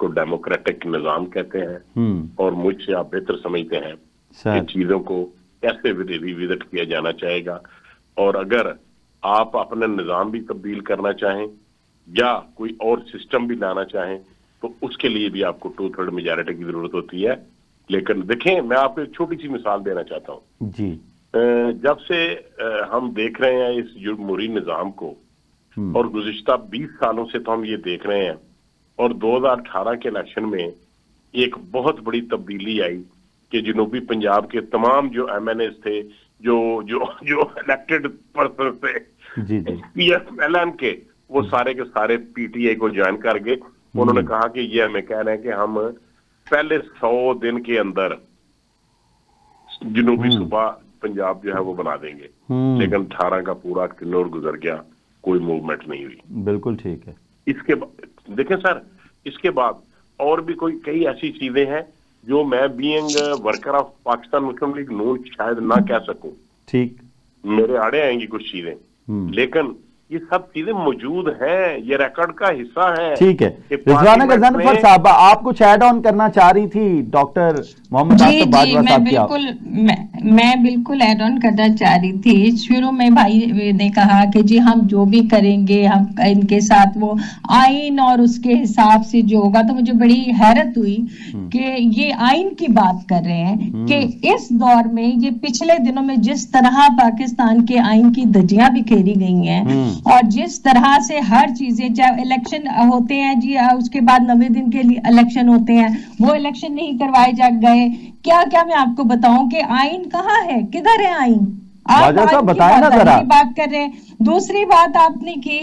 کو ڈیموکریٹک نظام کہتے ہیں، اور مجھ سے آپ بہتر سمجھتے ہیں کہ چیزوں کو کیسے ریوزٹ کیا جانا چاہے گا، اور اگر آپ اپنا نظام بھی تبدیل کرنا چاہیں یا کوئی اور سسٹم بھی لانا چاہیں تو اس کے لیے بھی آپ کو 2/3 میجارٹی کی ضرورت ہوتی ہے. لیکن دیکھیں، میں آپ کو ایک چھوٹی سی مثال دینا چاہتا ہوں. جی، جب سے ہم دیکھ رہے ہیں اس جمہوری نظام کو، اور گزشتہ 20 سالوں سے تو ہم یہ دیکھ رہے ہیں، اور 2018 کے الیکشن میں ایک بہت بڑی تبدیلی آئی کہ جنوبی پنجاب کے تمام جو ایم این ایز تھے، جو الیکٹڈ پرسن تھے پی ایف ایل ایم کے، وہ سارے کے سارے پی ٹی آئی کو جوائن کر گئے. انہوں نے کہا کہ یہ ہمیں کہہ رہے ہیں کہ ہم پہلے 100 دن کے اندر جنوبی صوبہ پنجاب جو ہے وہ بنا دیں گے. لیکن 18 کا پورا کنور گزر گیا، کوئی موومنٹ نہیں ہوئی. بالکل ٹھیک ہے. اس کے دیکھیں سر، اس کے بعد اور بھی کئی ایسی چیزیں ہیں جو میں being worker of Pakistan Muslim League Noon شاید نہ کہہ سکوں. ٹھیک، میرے آڑے آئیں گی کچھ چیزیں، لیکن یہ سب چیزیں موجود ہیں، یہ ریکارڈ کا حصہ ہے. ٹھیک ہے. رضوانہ غضنفر صاحب، آپ کچھ ایڈ آن کرنا چاہ رہی تھی ڈاکٹر محمد آصف باجوہ صاحب کی. میں بالکل ایڈ آن کرنا چاہ رہی تھی. شروع میں بھائی نے کہا کہ جی ہم جو بھی کریں گے ہم ان کے ساتھ وہ آئین اور اس کے حساب سے جو ہوگا، تو مجھے بڑی حیرت ہوئی کہ یہ آئین کی بات کر رہے ہیں کہ اس دور میں یہ پچھلے دنوں میں جس طرح پاکستان کے آئین کی دھجیاں بکھیری گئی ہیں، اور جس طرح سے ہر چیزیں، چاہے الیکشن ہوتے ہیں جی اس کے بعد 90 دن کے لیے الیکشن ہوتے ہیں، وہ الیکشن نہیں کروائے جا گئے. کیا میں آپ کو بتاؤں کہ آئین کہاں ہے، کدھر ہے آئین؟ آپ بات کر رہے ہیں. دوسری بات آپ نے کی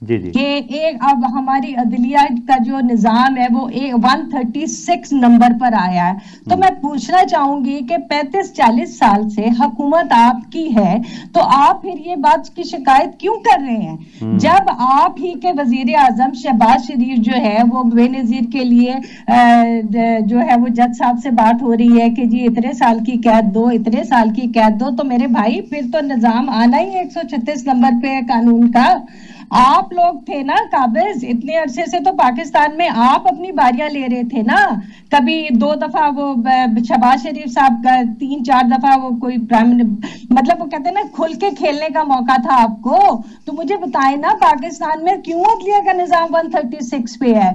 کہ ایک اب ہماری عدلیہ کا جو نظام ہے وہ 136 نمبر پر آیا ہے. تو میں پوچھنا چاہوں گی کہ 35-40 سال سے حکومت آپ کی ہے، تو آپ پھر یہ بات کی شکایت کیوں کر رہے ہیں جب آپ ہی کے وزیر اعظم شہباز شریف جو ہے وہ بے نظیر کے لیے جو ہے وہ جج صاحب سے بات ہو رہی ہے کہ جی اتنے سال کی قید دو، اتنے سال کی قید دو. تو میرے بھائی پھر تو نظام آنا ہی 136 نمبر پہ قانون کا. آپ لوگ تھے نا قابض اتنے عرصے سے، تو پاکستان میں آپ اپنی باریاں لے رہے تھے نا. کبھی 2 دفعہ وہ شہباز شریف صاحب کا، 3-4 دفعہ وہ کوئی مطلب وہ کہتے ہیں نا کھل کے کھیلنے کا موقع تھا آپ کو. تو مجھے بتائیں نا پاکستان میں کیوں عدلیہ کا نظام 136 پہ ہے؟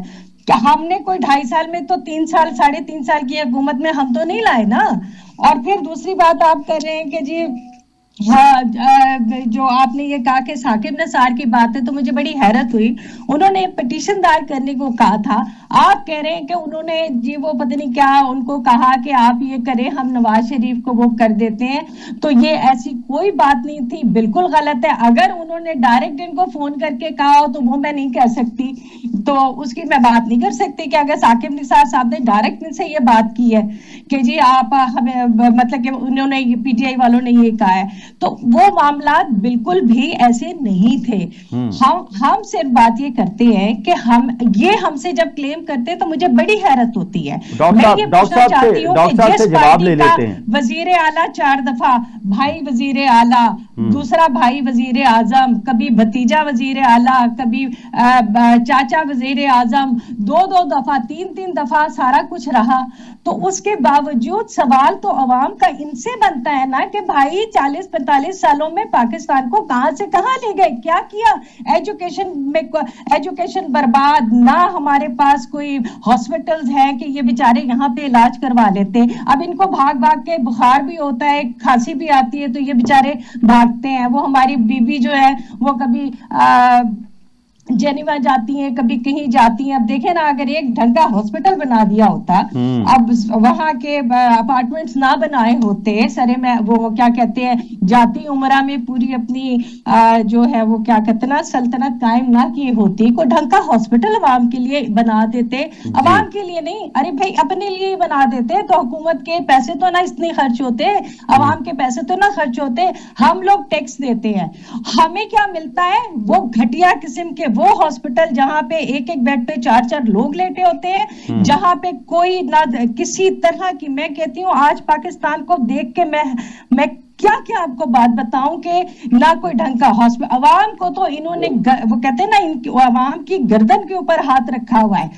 کہ ہم نے کوئی 2.5 سال میں تو 3 سال 3.5 سال کی حکومت میں ہم تو نہیں لائے نا. اور پھر دوسری بات آپ کر رہے ہیں کہ جی جو آپ نے یہ کہا کہ ثاقب نثار کی بات ہے، تو مجھے بڑی حیرت ہوئی. انہوں نے پٹیشن دائر کرنے کو کہا تھا، آپ کہہ رہے ہیں کہ انہوں نے جی وہ پتہ نہیں کیا ان کو کہا کہ آپ یہ کریں، ہم نواز شریف کو وہ کر دیتے ہیں. تو یہ ایسی کوئی بات نہیں تھی، بالکل غلط ہے. اگر انہوں نے ڈائریکٹ ان کو فون کر کے کہا ہو تو وہ میں نہیں کہہ سکتی، تو اس کی میں بات نہیں کر سکتی. کہ اگر ثاقب نثار صاحب نے ڈائریکٹ ان سے یہ بات کی ہے کہ جی آپ ہمیں، مطلب کہ انہوں نے پی ٹی آئی والوں نے یہ کہا ہے، تو وہ معاملات بالکل بھی ایسے نہیں تھے. ہم صرف بات یہ کرتے ہیں کہ ہم سے جب کلیم کرتے ہیں تو مجھے بڑی حیرت ہوتی ہے. میں یہ پوچھنا چاہتی ہوں کہ جس پارٹی کا وزیر اعلیٰ 4 دفعہ، بھائی وزیر اعلیٰ، دوسرا بھائی وزیر اعظم، کبھی بھتیجا وزیر اعلیٰ، کبھی چاچا وزیر اعظم، 2 دفعہ 3 دفعہ سارا کچھ رہا، تو اس کے باوجود سوال تو عوام کا ان سے بنتا ہے نا کہ بھائی 40-45 سالوں میں پاکستان کو کہاں سے کہاں لے گئے، کیا کیا؟ ایجوکیشن برباد، نہ ہمارے پاس کوئی ہاسپٹلز ہیں کہ یہ بیچارے یہاں پہ علاج کروا لیتے. اب ان کو بھاگ کے بخار بھی ہوتا ہے، کھانسی بھی آتی ہے، تو یہ بیچارے بھاگتے ہیں. وہ ہماری بی جو ہے وہ کبھی جنیوا جاتی ہیں، کبھی کہیں جاتی ہیں. اب دیکھیں نا، اگر ایک ڈھنگ کا ہاسپٹل بنا دیا ہوتا، اب وہاں کے اپارٹمنٹس نہ بنائے ہوتے، سرے میں وہ کیا کہتے ہیں جاتی عمرہ میں پوری اپنی جو ہے وہ کیا کہتے ہیں سلطنت قائم نہ کی ہوتی، کوئی ڈھنگ کا ہاسپٹل عوام کے لیے بنا دیتے. عوام کے لیے نہیں، ارے بھائی اپنے لیے ہی بنا دیتے، تو حکومت کے پیسے تو نہ اتنے خرچ ہوتے، عوام کے پیسے تو نہ خرچ ہوتے. ہم لوگ ٹیکس دیتے ہیں، ہمیں کیا ملتا ہے؟ وہ گھٹیا قسم کے وہ ہاسپٹل جہاں پہ ایک بیڈ پہ 4 لوگ لیٹے ہوتے ہیں، جہاں پہ کوئی نہ کسی طرح کی، میں کہتی ہوں آج پاکستان کو دیکھ کے میں کیا آپ کو بات بتاؤں کہ نہ کوئی ڈھنگ کا ہاسپٹل. عوام کو تو انہوں نے وہ کہتے ہیں نا عوام کی گردن کے اوپر ہاتھ رکھا ہوا ہے.